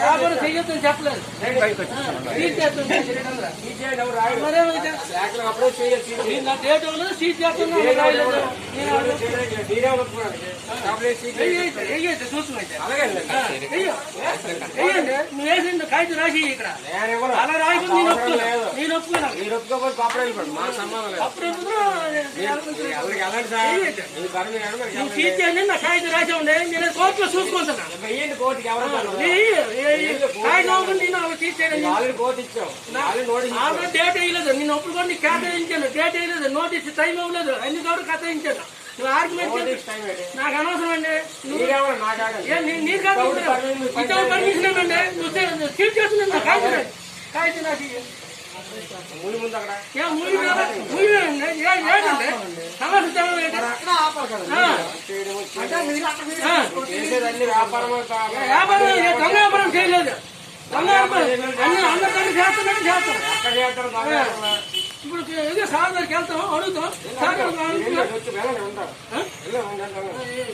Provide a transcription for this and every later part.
వ్యాపారం చెయ్యొద్దని చెప్పలేదు. సీట్ చేస్తుంది నా డేట్ ఇవ్వలేదు, సీట్ చేస్తున్నా చూస్తున్నాయి. నువ్వు వేసింది కాగితం రాసి ఇక్కడ అలా రాయకుండా నేను ఒప్పుకున్నాను. సీట్ చేయండి, నా కాగితం రాసి ఉండే నేను కోర్టులో చూసుకుంటున్నాను. డేట్ వేయలేదు, నేను ఒప్పుడు కూడా నీకు కేటాయించాను. డేట్ వేయలేదు, నోటీస్ టైం ఇవ్వలేదు, అన్ని చోట్ల కథయించాను. నువ్వు ఆర్గ్యుమెంట్ నాకు అనవసరం అండి. నీకు కాదు పర్మిషన్ ఏమండి, నువ్వు సీట్ చేస్తున్నాను. కాగితం రాసి వ్యాపారం చేయలేదు. అందరికీ చేస్తున్నట్టు చేస్తాం. ఇప్పుడు ఏదో సార్ దగ్గరికి వెళ్తాం, అడుగుతాం.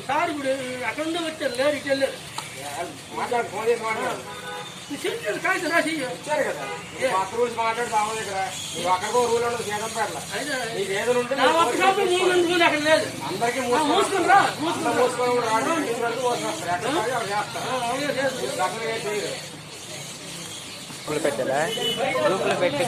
సార్ ఇప్పుడు అక్కడ ఉండే వచ్చారు, లేరు ఇటు వెళ్ళారు. కాగితం రాసి ఇచ్చారు కదా, రూల్స్ మాట్లాడి బాగుంది. ఇక్కడ నువ్వు అక్కడికో రూల్ ఉండదు, రూల్ అక్కడ లేదు. అందరికీ మూసుకుని పెట్టారా గ్రూపులో పెట్టి